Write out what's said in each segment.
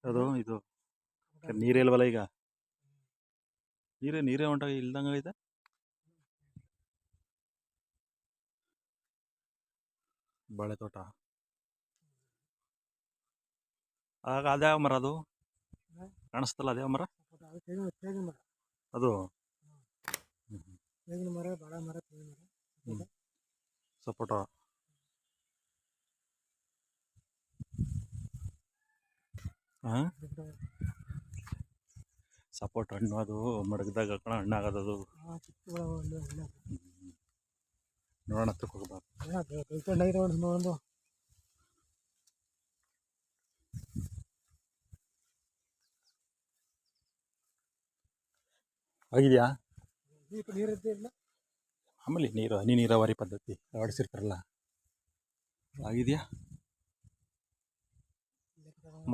ಅದು ಇದು ನೀರೇ ಇಲ್ವಲ್ಲ ಈಗ. ನೀರೇ ಹೊಂಟ ಇಲ್ದಂಗ ಐತೆ. ಬಾಳೆ ತೋಟ ಆಗ ಅದ್ಯಾವ ಮರ ಅದು ಕಾಣಿಸ್ತಲ್ಲ, ಅದ್ಯಾವ ಮರ ಅದು? ಸಪೋಟ. ಹಾಂ, ಸಪೋಟ ಹಣ್ಣು ಅದು ಮಡಗದಾಗ ಕಣ ಹಣ್ಣಾಗದದು. ನೋಡೋಣ ಹೋಗ್ಬಾರ್ದು. ಆಗಿದೆಯಾ? ಆಮೇಲೆ ಹನಿ ನೀರಾವರಿ ಪದ್ಧತಿ ಅಳವಡಿಸಿರ್ತಾರಲ್ಲ, ಆಗಿದೆಯಾ?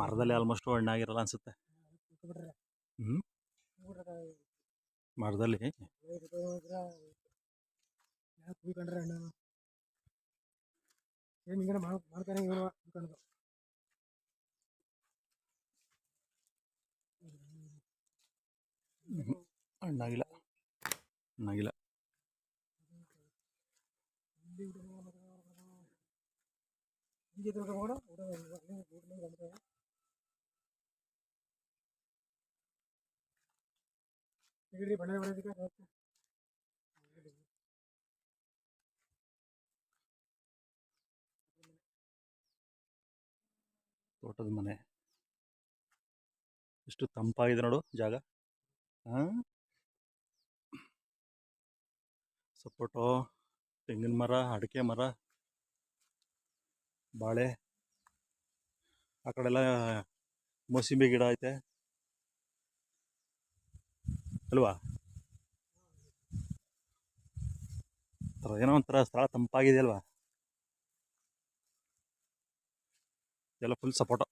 ಮರದಲ್ಲಿ ಆಲ್ಮೋಸ್ಟ್ ಹಣ್ಣಾಗಿರಲ್ಲ ಅನ್ಸುತ್ತೆ. ಹ್ಞೂ, ಮರದಲ್ಲಿ ಹಣ್ಣಾಗಿಲ್ಲ. ತೋಟದ ಮನೆ ಎಷ್ಟು ತಂಪಾಗಿದೆ ನೋಡು ಜಾಗ. ಹಾಂ, ಸಪೋಟೋ, ತೆಂಗಿನ ಮರ, ಅಡಿಕೆ ಮರ, ಬಾಳೆ, ಆ ಕಡೆಲ್ಲ ಮೋಸಂಬಿ ಗಿಡ ಐತೆ ಅಲ್ವಾ? ಏನೋ ಒಂಥರ ಸ್ಥಳ ತಂಪಾಗಿದೆ ಅಲ್ವಾ? ಎಲ್ಲ ಫುಲ್ ಸಪೋಟ.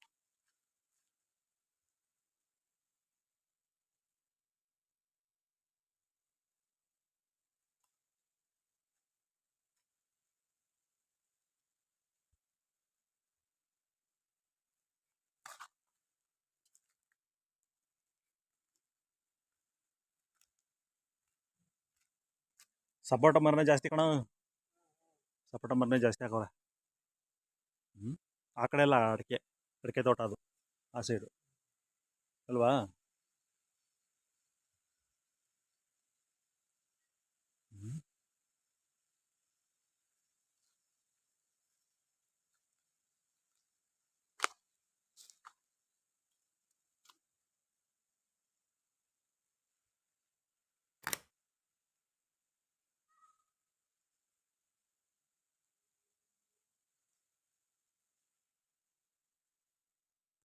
ಸಪೋಟ ಮರನೇ ಜಾಸ್ತಿ ಕಣ, ಸಪೋಟ ಮರನೇ ಜಾಸ್ತಿ ಹಾಕವ್ರೆ. ಆ ಕಡೆ ಎಲ್ಲ ಅಡಿಕೆ ತೋಟ ಅದು, ಆ ಸೈಡು ಅಲ್ವಾ?